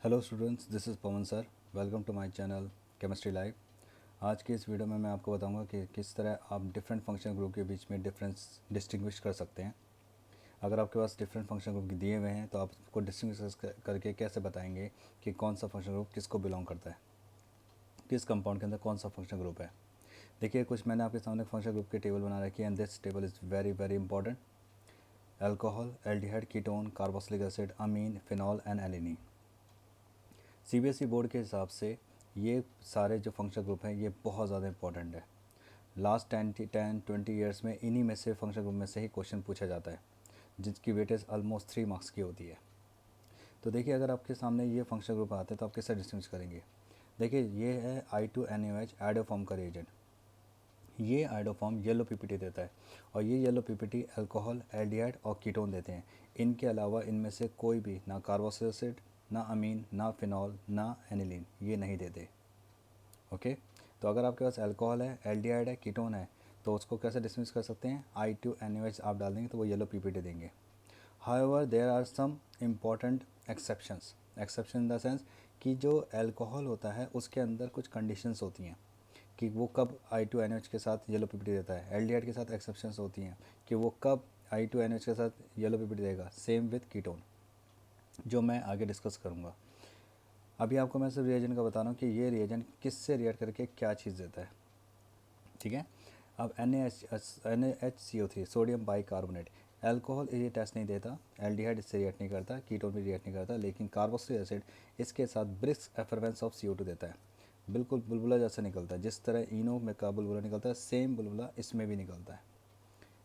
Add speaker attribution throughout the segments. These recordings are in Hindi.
Speaker 1: Hello students, this is Pawan sir. Welcome to my channel chemistry live. आज की इस वीडियो में मैं आपको बताऊंगा कि किस तरह आप डिफरेंट फंक्शन ग्रुप के बीच में डिफरेंस डिस्टिंग्विश कर सकते हैं। अगर आपके पास डिफरेंट फंक्शन ग्रुप दिए हुए हैं तो आप उसको डिस्टिंग्विश करके कैसे बताएंगे कि कौन सा फंक्शन ग्रुप किसको बिलोंग करता है, किस कंपाउंड के अंदर कौन सा फंक्शन ग्रुप है। देखिए, कुछ मैंने आपके सामने फंक्शन ग्रुप की टेबल बना रखी है and this table is very very important. Alcohol, aldehyde, ketone, carboxylic acid, amine, phenol and aniline. CBSE board के हिसाब से ये सारे जो फंक्शन ग्रुप हैं ये बहुत ज़्यादा इंपॉर्टेंट है। लास्ट 10-20 ईयर्स में इन्हीं में से फंक्शन ग्रुप में से ही क्वेश्चन पूछा जाता है, जिसकी वेटेज ऑलमोस्ट 3 मार्क्स की होती है। तो देखिए, अगर आपके सामने ये फंक्शन ग्रुप आते हैं तो आप किससे डिस्टिंग्विश करेंगे। देखिए, ये है I2NaOH आइडोफॉर्म का रिएजेंट। ये आइडोफॉर्म येलो पीपीटी देता है और ये येलो पीपीटी अल्कोहल, एल्डिहाइड और कीटोन देते हैं। इनके अलावा इनमें से कोई भी ना कार्बोक्सिलिक एसिड, ना अमीन, ना फिनॉल, ना एनिलीन ये नहीं देते। ओके, तो अगर आपके पास अल्कोहल है, एल्डिहाइड है, कीटोन है, तो उसको कैसे डिस्मिस कर सकते हैं। I2NaOH आप डाल देंगे तो वो येलो पीपीटी देंगे। However there are some important exceptions. Exception in the sense कि जो अल्कोहल होता है उसके अंदर कुछ कंडीशंस होती हैं कि वो कब I2NaOH के साथ येलो पीपीटी देता है। एल्डिहाइड के साथ एक्सेप्शंस होती हैं कि वो कब I2NaOH के साथ येलो पीपीटी देगा। सेम विथ कीटोन, जो मैं आगे डिस्कस करूँगा। अभी आपको मैं सिर्फ रिएजेंट का बता रहा हूँ कि ये रिएजेंट किससे रिएक्ट करके क्या चीज़ देता है। ठीक है, अब NaHCO3 सोडियम बाइकार्बोनेट। अल्कोहल ये टेस्ट नहीं देता, एल्डिहाइड इससे रिएक्ट नहीं करता, कीटोन भी रिएक्ट नहीं करता, लेकिन कार्बोक्सिलिक एसिड इसके साथ ब्रिस्क एफरवेंस ऑफ CO2 देता है। बिल्कुल बुलबुला जैसा निकलता है, जिस तरह इनो में का बुलबुला निकलता है सेम बुलबुला इसमें भी निकलता है।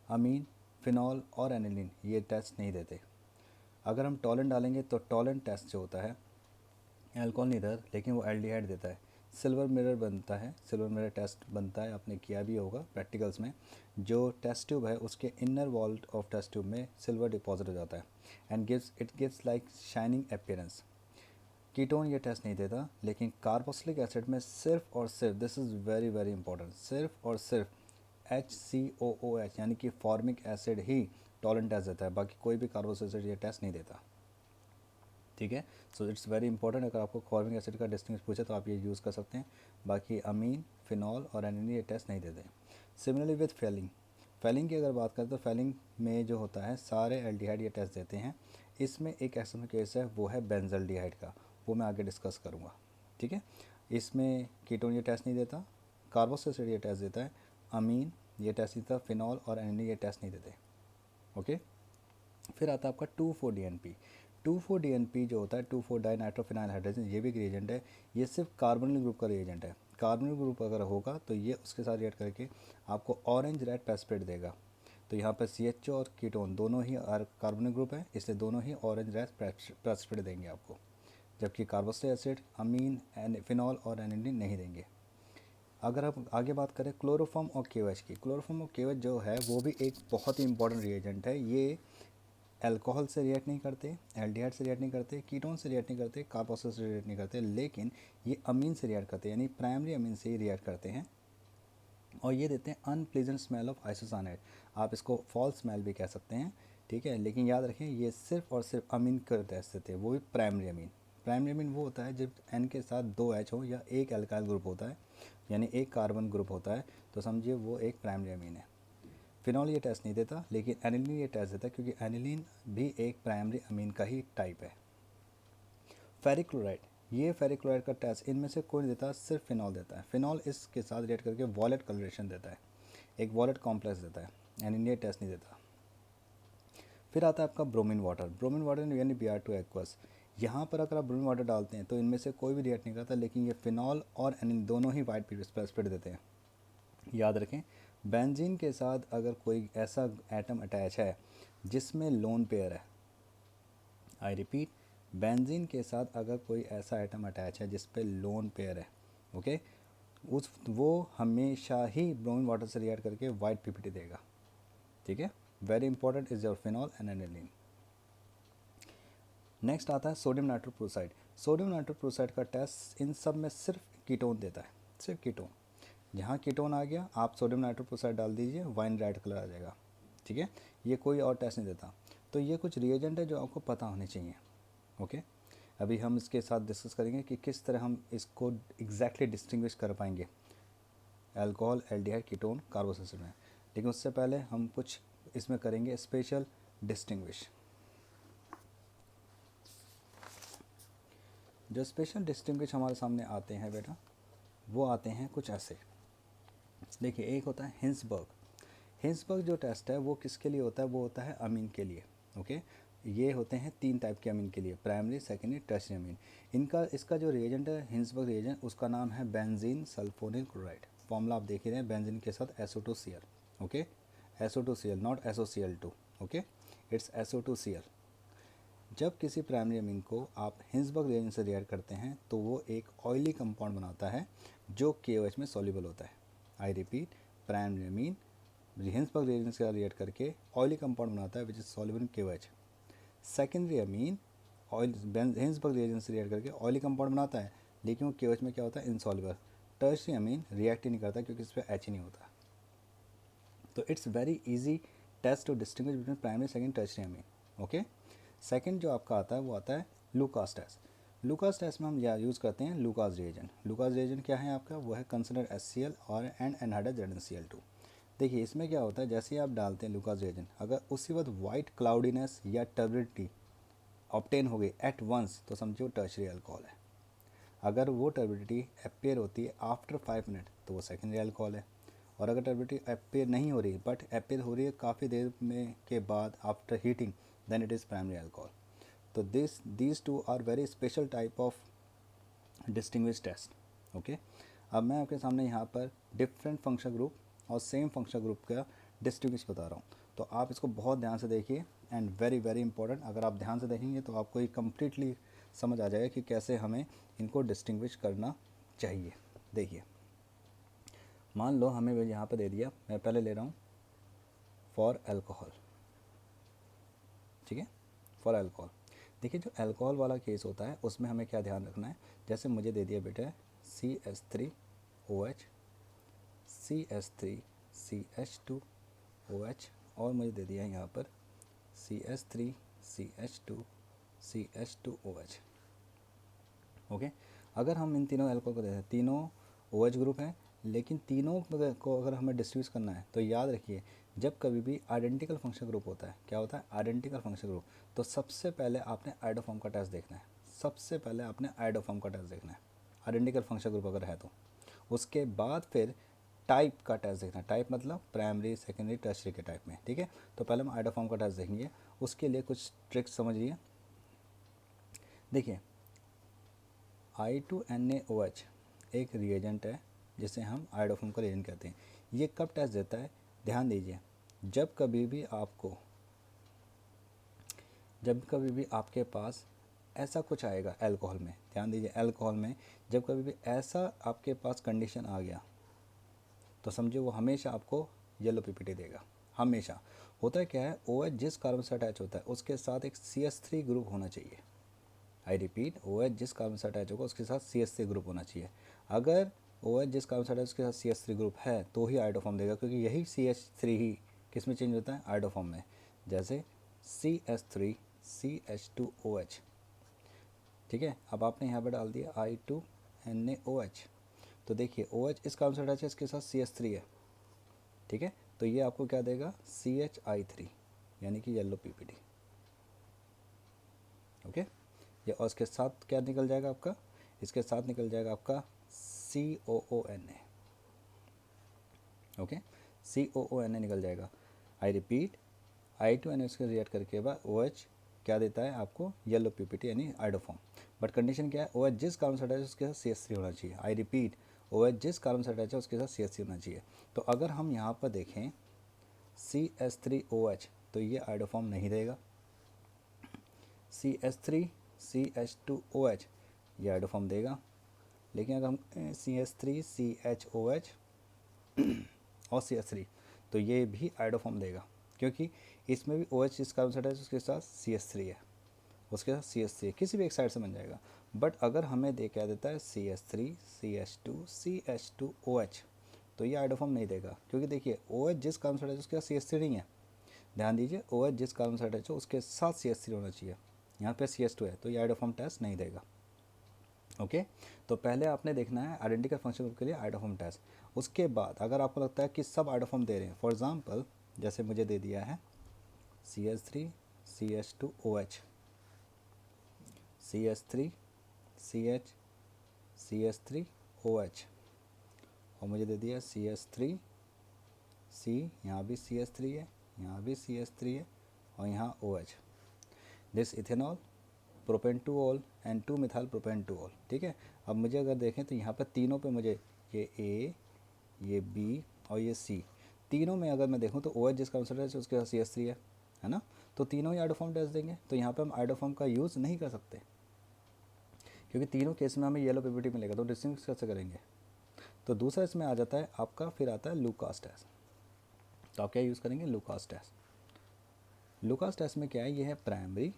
Speaker 1: अमीन, फिनॉल और एनिलीन ये टेस्ट नहीं देते। अगर हम टॉलन डालेंगे तो टॉलन टेस्ट जो होता है अल्कोहल नहीं देता, लेकिन वो एल्डिहाइड देता है। सिल्वर मिरर बनता है, सिल्वर मिरर टेस्ट बनता है, आपने किया भी होगा प्रैक्टिकल्स में। जो टेस्ट ट्यूब है उसके inner wall of test tube में सिल्वर डिपॉजिट हो जाता है and gives like shining appearance. Ketone ये टेस्ट नहीं देता, लेकिन कार्बोक्सिलिक एसिड में सिर्फ और सिर्फ, this is very very important, सिर्फ और सिर्फ HCOOH यानी कि फॉर्मिक एसिड ही टॉलन टेस्ट देता है, बाकी कोई भी कार्बोक्सिलिक एसिड ये टेस्ट नहीं देता। ठीक है, सो इट्स वेरी इंपॉर्टेंट। अगर आपको फॉर्मिक एसिड का डिस्टिंग्विश पूछे तो आप ये यूज़ कर सकते हैं। बाकी अमीन, फिनॉल और एनिलीन ये टेस्ट नहीं देते। Similarly with Fehling. फेलिंग की अगर बात करें तो फेलिंग में जो होता है सारे एल्डिहाइड ये टेस्ट देते हैं। इसमें एक ऐसा केस है, वो है बेंजल्डिहाइड का, वो मैं आगे डिस्कस करूँगा। ठीक है, इसमें कीटोन ये टेस्ट नहीं देता, कार्बोक्सिलिक एसिड ये टेस्ट देता है, अमीन ये टेस्ट नहीं देता, फिनॉल और एनिलीन ये टेस्ट नहीं देते। ओके, फिर आता है आपका 2,4-DNP। 2,4-DNP जो होता है 2,4-डाइनाइट्रोफिनाइल हाइड्रोजन, ये भी एक रिएजेंट है। ये सिर्फ कार्बोनिल ग्रुप का रिएजेंट है। कार्बोनिल ग्रुप अगर होगा तो ये उसके साथ रिएक्ट करके आपको ऑरेंज रेड प्रेसिपिटेट देगा। तो यहाँ पर CHO और कीटोन दोनों ही कार्बोनिल ग्रुप है, इसलिए दोनों ही ऑरेंज रेड प्रेसिपिटेट देंगे आपको, जबकि कार्बोक्सिलिक एसिड, अमीन, फिनॉल और एनिलीन नहीं देंगे। अगर आप आगे बात करें क्लोरोफॉर्म और KOH की, क्लोरोफॉर्म और KOH जो है वो भी एक बहुत ही इंपॉर्टेंट रिएजेंट है। ये अल्कोहल से रिएक्ट नहीं करते, एल्डिहाइड से रिएक्ट नहीं करते, कीटोन से रिएक्ट नहीं करते, कार्बोक्सिल से रिएक्ट नहीं करते, लेकिन ये अमीन से रिएक्ट करते हैं, यानी प्राइमरी अमीन से ही रिएक्ट करते हैं और ये देते हैं अनप्लीजेंट स्मेल ऑफ आइसोसाइनाइड। आप इसको फॉल्स स्मेल भी कह सकते हैं। ठीक है, लेकिन याद रखें ये सिर्फ और सिर्फ अमीन कर टेस्ट देते हैं, वो भी प्राइमरी अमीन। प्राइमरी अमीन वो होता है जब N के साथ 2H हो या एक एल्काइल ग्रुप होता है, यानी एक कार्बन ग्रुप होता है, तो समझिए वो एक प्राइमरी अमीन है। फिनॉल ये टेस्ट नहीं देता, लेकिन एनिलीन ये टेस्ट देता है, क्योंकि एनिलीन भी एक प्राइमरी अमीन का ही टाइप है। फेरिक क्लोराइड, ये फेरिक क्लोराइड का टेस्ट इनमें से कोई नहीं देता, सिर्फ फिनॉल देता है। फिनॉल इसके साथ रिएक्ट करके वॉलेट कलरेशन देता है, एक वॉलेट कॉम्प्लेक्स देता है, एनिलीन ये टेस्ट नहीं देता। फिर आता है आपका ब्रोमीन वाटर। ब्रोमीन वाटर यानी Br2 एक्वस। यहाँ पर अगर आप ब्रोमीन वाटर डालते हैं तो इनमें से कोई भी रिएक्ट नहीं करता, लेकिन ये फिनॉल और एनिलीन दोनों ही वाइट प्रेसिपिटेट देते हैं। याद रखें, बेंजीन के साथ अगर कोई ऐसा एटम अटैच है जिसमें लोन पेयर है, आई रिपीट, बेंजीन के साथ अगर कोई ऐसा एटम अटैच है जिस पे लोन पेयर है, ओके, उस वो हमेशा ही ब्रोमीन वाटर से रिएक्ट करके वाइट पीपीटी देगा। ठीक है, very important is your phenol and aniline. Next आता है सोडियम नाइट्रोक्लोराइड। सोडियम नाइट्रोक्लोराइड का टेस्ट इन सब में सिर्फ कीटोन देता है, सिर्फ कीटोन। जहाँ कीटोन आ गया आप सोडियम नाइट्रोक्लोराइड डाल दीजिए, वाइन रेड कलर आ जाएगा। ठीक है, ये कोई और टेस्ट नहीं देता। तो ये कुछ रिएजेंट है जो आपको पता होने चाहिए। ओके, अभी हम इसके साथ डिस्कस करेंगे कि किस तरह हम इसको एग्जैक्टली डिस्टिंग्विश कर पाएंगे अल्कोहल, एल्डिहाइड, कीटोन, कार्बोक्सिलेशन में। लेकिन उससे पहले हम कुछ इसमें करेंगे स्पेशल डिस्टिंग्विश। जो स्पेशल डिस्टिंग्विश हमारे सामने आते हैं बेटा, वो आते हैं कुछ ऐसे। देखिए, एक होता है हिंसबर्ग। हिंसबर्ग जो टेस्ट है वो किसके लिए होता है? वो होता है अमीन के लिए। ओके, ये होते हैं 3 टाइप के अमीन के लिए, प्राइमरी, सेकेंडरी, टर्शियरी अमीन। इसका जो रिएजेंट है, हिंसबर्ग रिएजेंट, उसका नाम है बेंजीन सल्फोनिल क्लोराइड। फॉर्मूला आप देख ही रहे हैं, बेंजीन के साथ SO2Cl। Okay, SO2Cl, not SOCl2। Okay, it's SO2Cl। जब किसी प्राइमरी अमीन को आप हिंसबर्ग रिएजेंट से रिएक्ट करते हैं तो वो एक ऑयली कंपाउंड बनाता है जो KOH में सॉल्युबल होता है। I repeat, primary amine Hinsberg reagent से रिएक्ट करके ऑयली कंपाउंड बनाता है which is soluble in KOH। Secondary amine oil Hinsberg reagent से रिएक्ट करके ऑयली कंपाउंड बनाता है, लेकिन वो KOH में क्या होता है? इनसॉल्युबल। टर्शियरी अमीन रिएक्ट ही नहीं करता क्योंकि इस पर H ही नहीं होता। तो it's very easy test to distinguish between primary, second, tertiary amine. Okay, second जो आपका आता है वो आता है लुकास टेस्ट। लुकास टेस्ट में हम यूज़ करते हैं लुकास रिएजेंट। लुकास रिएजेंट क्या है आपका? वो है कंसिडर HCl और एंड एनहाइड्राइड ZnCl2। देखिए, इसमें क्या होता है, जैसे ही आप डालते हैं लुकास रिएजेंट, अगर उसी वक्त वाइट क्लाउडीनेस या टर्बिडिटी ऑब्टेन हो गई एट वंस, तो समझो टर्शियरी अल्कोहल है। अगर वो टर्बिडिटी अपेयर होती है आफ्टर 5 मिनट, तो वो सेकेंडरी अल्कोहल है। और अगर टर्बिडिटी अपेयर नहीं हो रही बट अपेयर हो रही है काफ़ी देर में के बाद after heating, then it is primary alcohol. तो these two are very special type of distinguished test। Okay, अब मैं आपके सामने यहाँ पर डिफरेंट फंक्शनल ग्रुप और सेम फंक्शनल ग्रुप का डिस्टिंग्विश बता रहा हूँ, तो आप इसको बहुत ध्यान से देखिए एंड वेरी वेरी इंपॉर्टेंट। अगर आप ध्यान से देखेंगे तो आपको ये कम्प्लीटली समझ आ जाएगा कि कैसे हमें इनको डिस्टिंग्विश करना चाहिए। देखिए, मान लो हमें यहाँ पर दे दिया, मैं पहले ले रहा हूँ फॉर अल्कोहल। ठीक है, फॉर अल्कोहल। देखिए, जो अल्कोहल वाला केस होता है उसमें हमें क्या ध्यान रखना है, जैसे मुझे दे दिया बेटा CH3OH, CH3CH2OH, और मुझे दे दिया यहाँ पर CH3CH2CH2OH। ओके, अगर हम इन तीनों अल्कोहल को देते हैं, तीनों OH ग्रुप हैं, लेकिन तीनों को अगर हमें डिस्ट्रीब्यूट करना है तो याद रखिए, जब कभी भी आइडेंटिकल फंक्शन ग्रुप होता है, क्या होता है? आइडेंटिकल फंक्शन ग्रुप, तो सबसे पहले आपने आइडोफॉर्म का टेस्ट देखना है। सबसे पहले आपने आइडोफॉर्म का टेस्ट देखना है, आइडेंटिकल फंक्शन ग्रुप अगर है तो। उसके बाद फिर टाइप का टेस्ट देखना है। टाइप मतलब प्राइमरी, सेकेंडरी, टर्शियरी के टाइप में। ठीक है, तो पहले हम आइडोफॉर्म का टेस्ट देखेंगे। उसके लिए कुछ ट्रिक्स समझिए। देखिए, I2NaOH एक रिएजेंट है जिसे हम आइडोफॉर्म का रिएजेंट कहते हैं। ये कब टेस्ट देता है? ध्यान दीजिए, जब कभी भी आपके पास ऐसा कुछ आएगा अल्कोहल में, ध्यान दीजिए, अल्कोहल में जब कभी भी ऐसा आपके पास कंडीशन आ गया तो समझिए वो हमेशा आपको येलो पीपीटी देगा। हमेशा होता है क्या है, OH जिस कार्बन से अटैच होता है उसके साथ एक CH3 ग्रुप होना चाहिए। आई रिपीट, OH जिस कार्बन से अटैच होगा उसके साथ CH3 ग्रुप होना चाहिए। अगर OH जिस कार्बन से अटैच उसके साथ CH3 ग्रुप है तो ही आइडोफॉर्म देगा, क्योंकि यही CH3 ही किस में चेंज होता है? आइडोफॉर्म में। जैसे CH3CH2OH। ठीक है, अब आपने यहाँ पर डाल दिया I2NaOH, तो देखिए OH इस कार्बन से अटैच है, इसके साथ CH3 है। ठीक है, तो ये आपको क्या देगा? CHI3, यानी कि येलो पीपीटी। ओके, ये और इसके साथ क्या निकल जाएगा आपका? इसके साथ निकल जाएगा आपका COONA। ओके, COONA निकल जाएगा। आई रिपीट, I2NA उसके रिएक्ट करके बाद OH क्या देता है आपको? येलो पीपीटी यानी आइडोफॉर्म। बट कंडीशन क्या है? OH जिस कार्बन से अटैच है उसके साथ CH3 होना चाहिए। आई रिपीट, OH जिस कार्बन से अटैच है उसके साथ CH3 होना चाहिए। तो अगर हम यहाँ पर देखें CH3OH, तो ये आइडोफॉर्म नहीं देगा। CH3CH2OH ये आइडोफॉर्म देगा। लेकिन अगर हम CH3CHOH और CH3, तो ये भी आइडोफॉर्म देगा, क्योंकि इसमें भी OH जिस कार्बन से अटैच है उसके साथ CH3 है, उसके साथ CH3 किसी भी एक साइड से बन जाएगा। बट अगर हमें क्या देता है CH3CH2CH2OH, तो ये आइडोफॉर्म नहीं देगा, क्योंकि देखिए OH जिस कार्बन से अटैच है उसके साथ CH3 नहीं है। ध्यान दीजिए, OH जिस कार्बन से अटैच है उसके साथ CH3 होना चाहिए। यहाँ पे CS2 है तो ये आइडोफॉर्म टेस्ट नहीं देगा। ओके तो पहले आपने देखना है आइडेंटिकल फंक्शन ग्रुप के लिए आइडोफॉर्म टेस्ट। उसके बाद अगर आपको लगता है कि सब आइडोफॉर्म दे रहे हैं, फॉर एग्जांपल जैसे मुझे दे दिया है CH3 CH2OH, CH3 CH CH3OH, और मुझे दे दिया CH3 C, यहाँ भी CH3 है, यहाँ भी CH3 है, और यहाँ OH, this ethanol propane two all and 2 methyl propane two all. ठीक है, अब मुझे अगर देखें तो यहाँ पर तीनों पे मुझे ये A, ये B और ये C, तीनों में अगर मैं देखूँ तो OH जिसका आंसर है उसके पास CH3 है ना, तो तीनों ही आइडोफॉर्म टेस्ट देंगे। तो यहाँ पे हम आइडोफॉर्म का यूज़ नहीं कर सकते क्योंकि तीनों केस में हमें येलो पीपीटी मिलेगा, तो डिस्टिंग्विश कैसे करेंगे। तो दूसरा इसमें आ जाता है आपका, फिर आता है लुकास टेस्ट। तो आप क्या यूज़ करेंगे, लुकास टेस्ट। लुकास टेस्ट में क्या है, ये है प्राइमरी,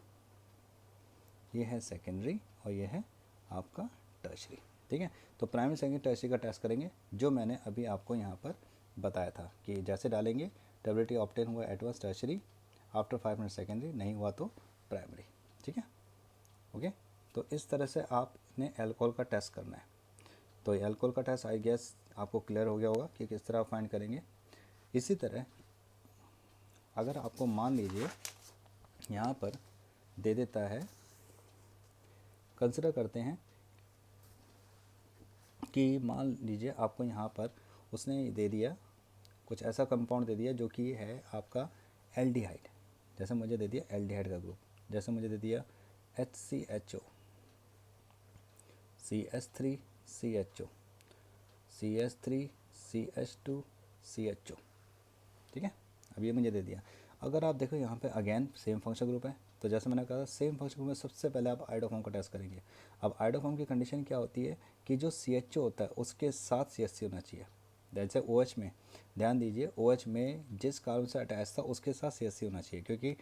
Speaker 1: ये है सेकेंडरी और ये है आपका टर्शरी। ठीक है, तो प्राइमरी सेकेंडरी टर्शरी का टेस्ट करेंगे जो मैंने अभी आपको यहाँ पर बताया था कि जैसे डालेंगे स्टेबिलिटी ऑब्टेन हुआ advance tertiary, after 5 minute secondary, नहीं हुआ तो प्राइमरी। ठीक है, ओके। तो इस तरह से आपने एल्कोहल का टेस्ट करना है। तो एल्कोहल का टेस्ट आई गेस आपको क्लियर हो गया होगा कि किस तरह फाइंड करेंगे। इसी तरह अगर आपको मान लीजिए यहाँ पर दे देता है, कंसिडर करते हैं कि मान लीजिए आपको यहाँ पर उसने दे दिया कुछ ऐसा कंपाउंड दे दिया जो कि है आपका एल्डिहाइड, जैसे मुझे दे दिया एल्डिहाइड का ग्रुप, जैसे मुझे दे दिया HCHO, CH3 CHO, CH3 CH2 CHO। ठीक है, अब ये मुझे दे दिया। अगर आप देखो यहाँ पे अगेन सेम फंक्शन ग्रुप है, तो जैसे मैंने कहा सेम फंक्शन ग्रुप में सबसे पहले आप आइडोफॉर्म का टेस्ट करेंगे। अब आइडोफॉर्म की कंडीशन क्या होती है कि जो CHO होता है उसके साथ CH3 होना चाहिए। जैसे OH में ध्यान दीजिए, OH में जिस कार्बन से अटैच था उसके साथ CH3 होना चाहिए, क्योंकि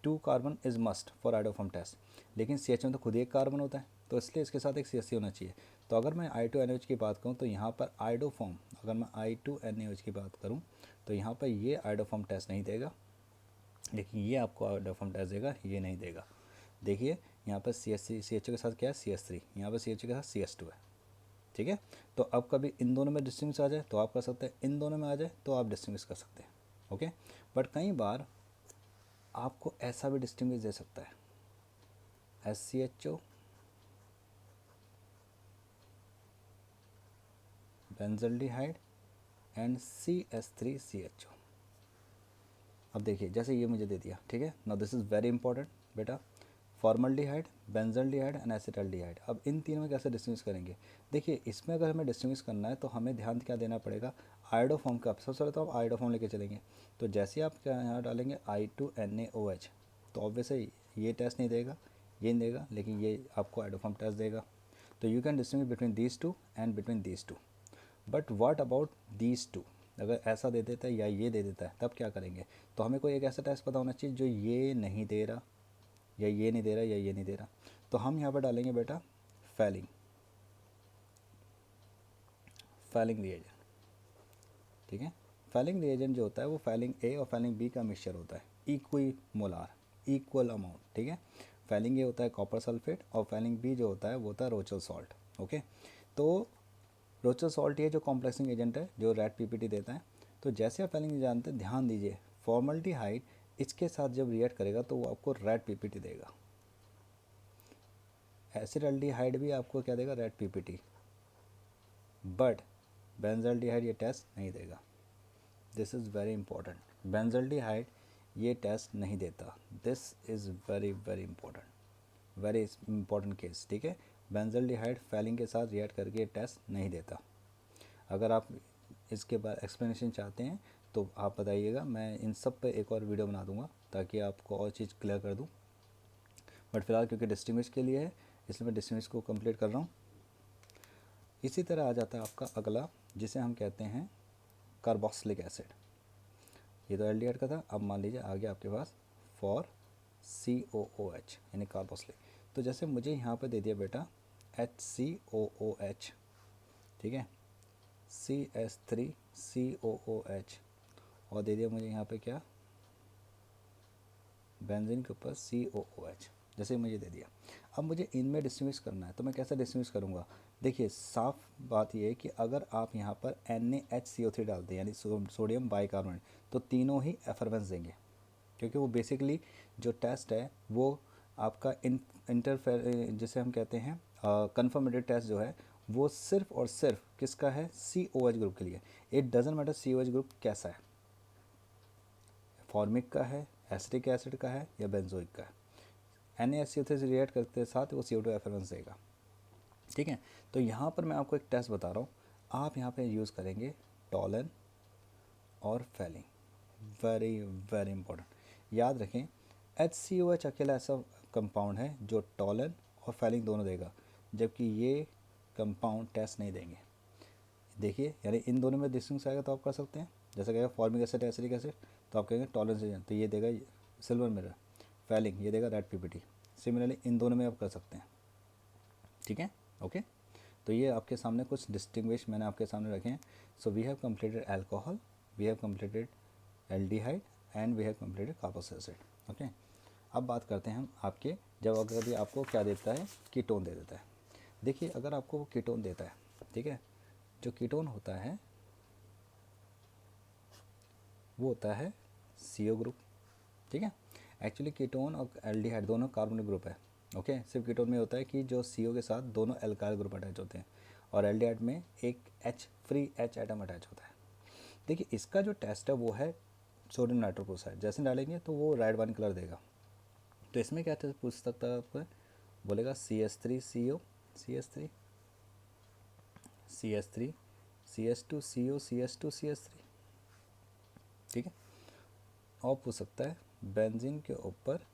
Speaker 1: 2 carbon is must for iodoform test. लेकिन CH में तो खुद ही एक कार्बन होता है, तो इसलिए इसके साथ एक CH3 होना चाहिए। तो अगर मैं I2NaOH की बात करूँ तो यहाँ पर आइडोफॉर्म, अगर मैं I2NaOH की बात करूँ तो यहाँ पर ये आइडोफॉर्म टेस्ट नहीं देगा, लेकिन ये आपको आइडोफॉर्म टेस्ट देगा, ये नहीं देगा। देखिए यहाँ पर CHO के साथ क्या है, CH3, यहाँ पर CHO के साथ CH2 है। ठीक है, तो अब कभी इन दोनों में डिस्टिंग्विश आ जाए तो आप कर सकते हैं, इन दोनों में आ जाए तो आप डिस्टिंग्विश कर सकते हैं। ओके, बट कई बार आपको ऐसा भी डिस्टिंग्विश दे सकता है, SCHO बेंजल्डिहाइड एंड CH3CHO। अब देखिए जैसे ये मुझे दे दिया, ठीक है, now this is very important बेटा, फॉर्मल्डिहाइड, बेंजल्डिहाइड एंड एसिटल्डिहाइड। अब इन तीनों में कैसे डिस्टिंग्विश करेंगे। देखिए इसमें अगर हमें डिस्टिंग्विश करना है तो हमें ध्यान क्या देना पड़ेगा, आइडोफॉर्म का। सबसे पहले तो आप आइडोफॉर्म लेके चलेंगे, तो जैसे ही आप क्या यहाँ डालेंगे I2NaOH, तो ऑब्वियसली ये टेस्ट नहीं देगा, ये नहीं देगा, लेकिन ये आपको आइडोफॉर्म टेस्ट देगा। तो you can distinguish between these two and between these two, but what about these two, अगर ऐसा दे देता है या ये दे देता है तब क्या करेंगे। तो हमें कोई एक ऐसा टेस्ट पता होना चाहिए जो ये नहीं दे रहा, या ये नहीं दे रहा, या ये नहीं दे रहा। तो हम यहाँ पर डालेंगे बेटा फैलिंग, फैलिंग रिएजेंट। ठीक है, फैलिंग रिएजेंट जो होता है वो फैलिंग ए और फैलिंग बी का मिक्सचर होता है, इक्वी मोलार, इक्वल अमाउंट। ठीक है, फैलिंग ए होता है कॉपर सल्फेट और फैलिंग बी जो होता है वो होता है रोचल सॉल्ट। ओके, तो रोचल सॉल्ट ये जो कॉम्प्लेक्सिंग एजेंट है जो रेड पीपीटी देता है। तो जैसे आप फैलिंग जानते हैं, ध्यान दीजिए फॉर्मल्डिहाइड इसके साथ जब रिएक्ट करेगा तो वो आपको रेड पीपीटी देगा, एसिडल्डिहाइड भी आपको क्या देगा, रेड पीपीटी, बट बेंजल्डिहाइड ये टेस्ट नहीं देगा। This is very important, benzaldehyde ये टेस्ट नहीं देता, this is very very important, very important case. ठीक है, बेंजल्डिहाइड फैलिंग के साथ रिएक्ट करके ये टेस्ट नहीं देता। अगर आप इसके बाद एक्सप्लेनेशन चाहते हैं तो आप बताइएगा, मैं इन सब पे एक और वीडियो बना दूंगा ताकि आपको और चीज़ क्लियर कर दूं। बट फिलहाल क्योंकि डिस्टिंग्विश के लिए है इसलिए मैं डिस्टिंग्विश को कंप्लीट कर रहा हूँ। इसी तरह आ जाता है आपका अगला, जिसे हम कहते हैं कार्बोक्सिलिक एसिड। ये तो एल्डिहाइड का था, अब मान लीजिए आ गया आपके पास फॉर COOH यानी कार्बोक्सिलिक। तो जैसे मुझे यहाँ पे दे दिया बेटा HCOOH, ठीक है, CH3COOH, और दे दिया मुझे यहाँ पे क्या, बेंजीन के ऊपर COOH। जैसे मुझे दे दिया। अब मुझे इनमें डिस्टिंग्विश करना है, तो मैं कैसे डिस्टिंग्विश करूँगा? देखिए साफ बात यह है कि अगर आप यहाँ पर NaHCO3 डालते हैं यानी सोडियम बाइकार्बोनेट, तो तीनों ही एफरवेंस देंगे, क्योंकि वो बेसिकली जो टेस्ट है वो आपका इंटरफेयर जिसे हम कहते हैं कन्फर्मेटरी टेस्ट जो है वो सिर्फ और सिर्फ किसका है? COH ग्रुप के लिए। It doesn't matter COH group कैसा है, फॉर्मिक का है, एसिटिक एसिड का है या बेंजोइक का है। NaHCO3 से रिएक्ट करते के साथ वो CO2 एफरेंस देगा। ठीक है, तो यहाँ पर मैं आपको एक टेस्ट बता रहा हूँ, आप यहाँ पे यूज़ करेंगे टॉलन और फेलिंग। वेरी वेरी इंपॉर्टेंट, याद रखें HCOH अकेला ऐसा कंपाउंड है जो टॉलन और फेलिंग दोनों देगा, जबकि ये कंपाउंड टेस्ट नहीं देंगे। देखिए यानी इन दोनों में डिस्टिंक्शन आएगा तो आप कर सकते हैं, जैसे कहेगा फॉर्मिक एसिड एसिडिक एसिड तो आप कहेंगे टॉलरेंस रीजन, तो ये देगा सिल्वर मिरर। फेलिंग ये देगा रेड PPT। सिमिलरली इन दोनों में आप कर सकते हैं। ठीक है, ओके। तो ये आपके सामने कुछ डिस्टिंग्विश मैंने आपके सामने रखे हैं। So we have completed alcohol, we have completed aldehyde and we have completed carboxylic acid. Okay, अब बात करते हैं हम आपके, जब अगर भी आपको क्या देता है? कीटोन दे देता है। देखिए अगर आपको वो कीटोन देता है, ठीक है, जो कीटोन होता है वो होता है CO ग्रुप। ठीक है, एक्चुअली कीटोन और एल्डिहाइड दोनों कार्बोनिक ग्रुप है। ओके, सिर्फ कीटोन में होता है कि जो CO के साथ दोनों एल्काइल ग्रुप अटैच होते हैं और एल्डिहाइड में एक फ्री H एटम अटैच होता है। देखिए इसका जो टेस्ट है वो है सोडियम नाइट्रोक्लोराइड, जैसे डालेंगे तो वो रेड वाइन कलर देगा। तो इसमें क्या टेस्ट पूछ सकता है आपको? बोलेगा CH3CO, CH3 CH3 CH2CO CH2 CH3। ठीक है, और पूछ सकता है बेंजीन के ऊपर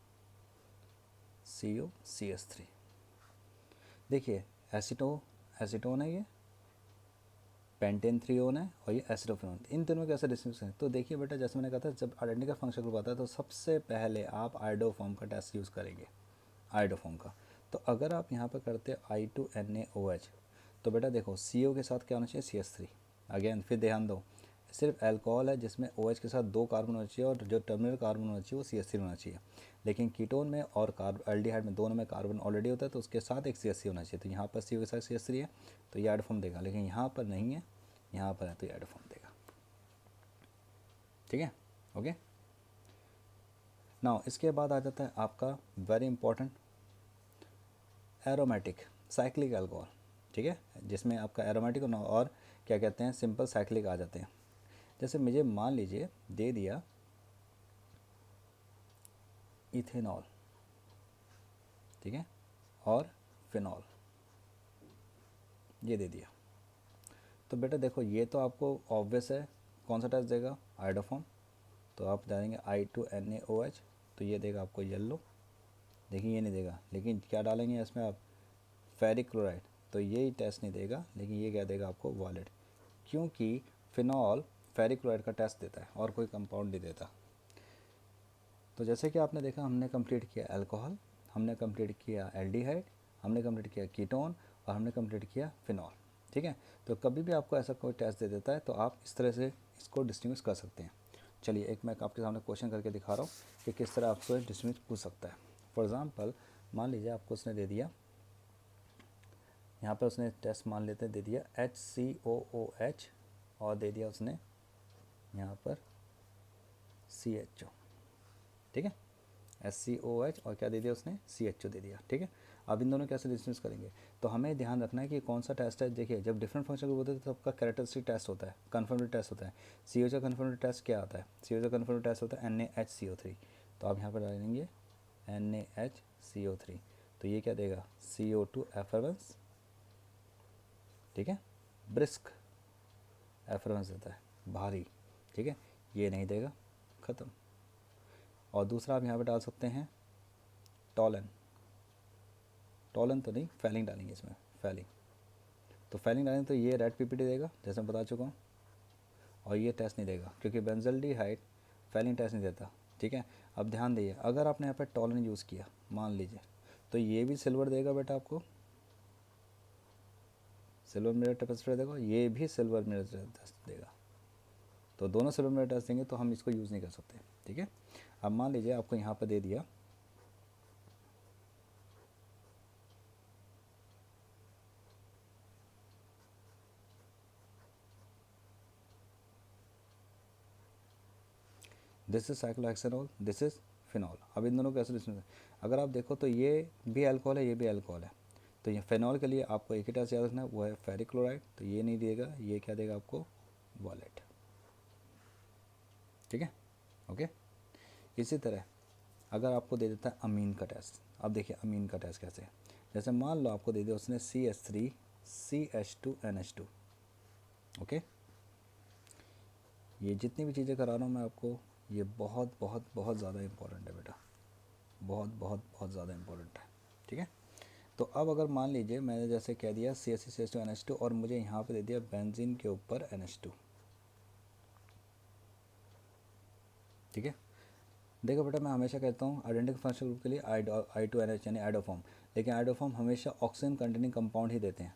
Speaker 1: CO CH3। देखिए एसीटोन है, ये पेंटेन 3 है और ये एसिडोफेनोन। इन तीनों के ऐसे डिस्टिंक्शन है। तो देखिए बेटा जैसे मैंने कहा था, जब आइडेंटिकल फंक्शन ग्रुप आता है तो सबसे पहले आप आइडोफॉर्म का टेस्ट यूज़ करेंगे, आइडोफॉर्म का। तो अगर आप यहाँ पर करते I2NaOH, तो बेटा देखो CO के साथ क्या होना चाहिए? CH3। अगेन फिर ध्यान दो, सिर्फ अल्कोहल है जिसमें OH के साथ 2 कार्बन होना चाहिए और जो टर्मिनल कार्बन होना चाहिए वो CH3 होना चाहिए। लेकिन कीटोन में और एल्डिहाइड में दोनों में कार्बन ऑलरेडी होता है, तो उसके साथ एक CH3 होना चाहिए। तो यहाँ पर CO के साथ CH3 है तो ये आइडोफॉर्म देगा, लेकिन यहाँ पर नहीं है, यहाँ पर है तो ये आइडोफॉर्म देगा। ठीक है, ओके। नाउ इसके बाद आ जाता है आपका very important aromatic cyclic alcohol. ठीक है, जिसमें आपका एरोमेटिक और क्या कहते हैं सिंपल साइक्लिक आ जाते हैं। जैसे मुझे मान लीजिए दे दिया इथेनॉल, ठीक है, और फिनॉल ये दे दिया, तो बेटा देखो ये तो आपको ऑब्वियस है कौन सा टेस्ट देगा? आइडोफॉर्म। तो आप डालेंगे I2NaOH, तो ये देगा आपको येलो। देखिए ये नहीं देगा, लेकिन क्या डालेंगे इसमें आप? फेरिक क्लोराइड, तो ये टेस्ट नहीं देगा, लेकिन ये क्या देगा आपको? वॉलेट, क्योंकि फिनॉल फेरिक क्लोराइड का टेस्ट देता है और कोई कंपाउंड नहीं देता। तो जैसे कि आपने देखा हमने कंप्लीट किया अल्कोहल, हमने कंप्लीट किया एल्डिहाइड, हमने कंप्लीट किया कीटोन और हमने कंप्लीट किया फिनॉल। ठीक है, तो कभी भी आपको ऐसा कोई टेस्ट दे देता है तो आप इस तरह से इसको डिस्टिंग्विश कर सकते हैं। चलिए एक मैं आपके सामने क्वेश्चन करके दिखा रहा हूँ कि किस तरह आपको डिस्टिंग्विश पूछ सकता है। फॉर एग्ज़ाम्पल मान लीजिए आपको उसने दे दिया, यहाँ पर उसने टेस्ट मान लेते दे दिया HCOOH और दे दिया उसने यहाँ पर CHO। ठीक है, SCOH और क्या दे दिया उसने? CHO दे दिया। ठीक है, अब इन दोनों कैसे डिस्टिंग्विश करेंगे? तो हमें ध्यान रखना है कि कौन सा टेस्ट है। देखिए जब डिफरेंट फंक्शन ग्रुप होते हैं तो सबका कैरेक्टरिस्टिक टेस्ट होता है, कन्फर्मेटरी टेस्ट होता है। COH का कन्फर्मेटरी टेस्ट क्या आता है? COH का कन्फर्मेटरी टेस्ट होता है NaHCO3। तो आप यहाँ पर डालेंगे NaHCO3, तो ये क्या देगा? CO2 एफरवेंस। ठीक है, ब्रिस्क एफरवेंस देता है, भारी। ठीक है, ये नहीं देगा, ख़त्म। और दूसरा आप यहाँ पे डाल सकते हैं टॉलन, टॉलन तो नहीं, फेलिंग डालेंगे इसमें, फेलिंग। तो फेलिंग डालेंगे तो ये रेड PPT देगा जैसे मैं बता चुका हूँ, और ये टेस्ट नहीं देगा क्योंकि बेंजल्डिहाइड फेलिंग टेस्ट नहीं देता। ठीक है, अब ध्यान दीजिए अगर आपने यहाँ पर टॉलन यूज़ किया मान लीजिए, तो ये भी सिल्वर देगा बेटा आपको, सिल्वर मिरर टेस्ट देगा, ये भी सिल्वर मिरर टेस्ट देगा। तो दोनों सिल्वर मिरर टेस्ट देंगे तो हम इसको यूज़ नहीं कर सकते। ठीक है, अब मान लीजिए आपको यहाँ पर दे दिया this is cyclohexanol, this is phenol. अब इन दोनों का एसोसिएशन अगर आप देखो तो ये भी अल्कोहल है, ये भी अल्कोहल है। तो ये फिनॉल के लिए आपको एक ही टेस्ट याद रखना है, वो है फेरिक क्लोराइड। तो ये नहीं देगा, ये क्या देगा आपको, वॉलेट। ठीक है, ओके। इसी तरह अगर आपको दे देता है अमीन का टेस्ट, अब देखिए अमीन का टेस्ट कैसे है। जैसे मान लो आपको दे दिया उसने CH3CH2NH2, ओके। ये जितनी भी चीज़ें करा रहा हूँ मैं आपको, ये बहुत बहुत बहुत ज़्यादा इंपॉर्टेंट है बेटा, बहुत बहुत बहुत ज़्यादा इंपॉर्टेंट है। ठीक है, तो अब अगर मान लीजिए मैंने जैसे कह दिया CH3CH2NH2 और मुझे यहाँ पे दे दिया बेंजीन के ऊपर NH2। ठीक है, देखो बेटा मैं हमेशा कहता हूँ आइडेंटिकल फंक्शनल ग्रुप के लिए I2NH यानी आइडोफॉर्म, लेकिन आइडोफॉर्म हमेशा ऑक्सीजन कंटेनिंग कंपाउंड ही देते हैं,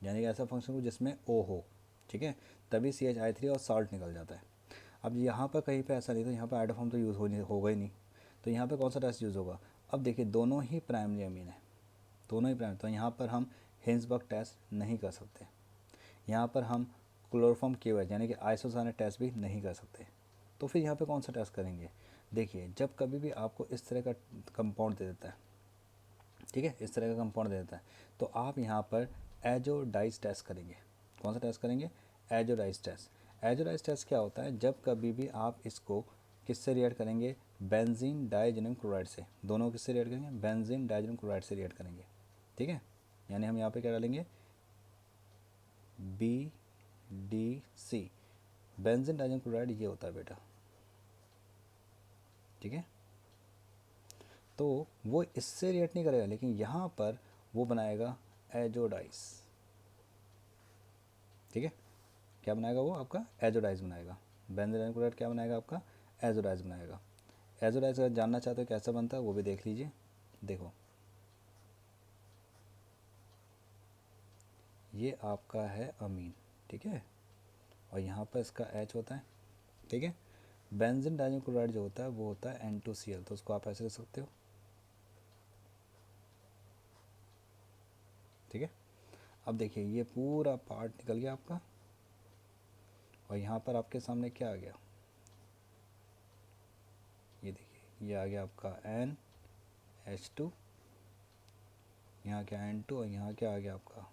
Speaker 1: यानी कि ऐसा फंक्शनल ग्रुप जिसमें O हो। ठीक है, तभी CH3 और साल्ट निकल जाता है। अब यहाँ पर कहीं पे ऐसा नहीं, तो यहाँ पर आइडोफॉर्म तो यूज़ होगा ही नहीं, तो यहाँ पे कौन सा टेस्ट यूज़ होगा। अब देखिए दोनों ही प्राइमरी अमीन है, दोनों ही प्राइमरी, तो यहाँ पर हम हिंसबर्ग टेस्ट नहीं कर सकते, यहाँ पर हम क्लोरोफॉर्म KOH यानी कि आइसोसाइनेट टेस्ट भी नहीं कर सकते। तो फिर यहाँ पे कौन सा टेस्ट करेंगे। देखिए जब कभी भी आपको इस तरह का कंपाउंड दे देता है, ठीक है, इस तरह का कंपाउंड दे देता है, तो आप यहाँ पर एजोडाइज टेस्ट करेंगे। कौन सा टेस्ट करेंगे, एजोडाइज टेस्ट। एजोडाइज टेस्ट क्या होता है, जब कभी भी आप इसको किससे रिएक्ट करेंगे, बेंजीन डाइजेनियम क्लोराइड से। दोनों किससे रिएक्ट करेंगे, बेंजीन डाइजेनियम क्लोराइड से रिएक्ट करेंगे। ठीक है, यानी हम यहाँ पे क्या डालेंगे, BDC, बेंजीन डाइजेनियम क्लोराइड ये होता है बेटा। ठीक है, तो वो इससे रिएक्ट नहीं करेगा, लेकिन यहाँ पर वो बनाएगा एजोडाइज। ठीक है, क्या बनाएगा वो आपका, एजोडाइज बनाएगा। बेंजीन क्लोराइड क्या बनाएगा आपका, एजोडाइज बनाएगा। एजोडाइज अगर जानना चाहते हो कैसे बनता है वो भी देख लीजिए। देखो ये आपका है अमीन, ठीक है, और यहाँ पर इसका H होता है। ठीक है, बेंजीन डाइजेनियम क्लोराइड जो होता है वो होता है N2Cl, तो उसको आप ऐसे लिख सकते हो। ठीक है, अब देखिए ये पूरा पार्ट निकल गया आपका, और यहाँ पर आपके सामने क्या आ गया, ये देखिए ये आ गया आपका NH2, यहाँ क्या N2, और यहाँ क्या आ गया आपका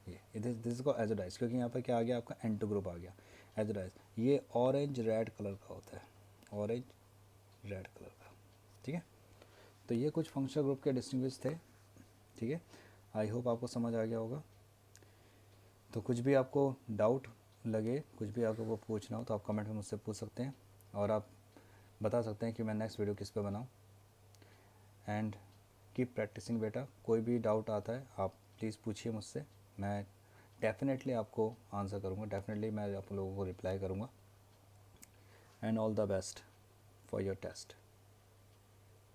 Speaker 1: ये दिस को एजोडाइज, क्योंकि यहाँ पर क्या आ गया आपका N2 ग्रुप आ गया एजोडाइज। ये ऑरेंज रेड कलर का होता है, ऑरेंज रेड कलर का। ठीक है, तो ये कुछ फंक्शनल ग्रुप के डिस्टिंग्विश थे। ठीक है, आई होप आपको समझ आ गया होगा। तो कुछ भी आपको डाउट लगे, कुछ भी आपको पूछना हो तो आप कमेंट में मुझसे पूछ सकते हैं, और आप बता सकते हैं कि मैं नेक्स्ट वीडियो किस पे बनाऊं। एंड कीप प्रैक्टिसिंग बेटा, कोई भी डाउट आता है आप प्लीज़ पूछिए मुझसे, मैं डेफिनेटली आपको आंसर करूँगा, डेफिनेटली मैं आप लोगों को रिप्लाई करूँगा। And all the best for your test.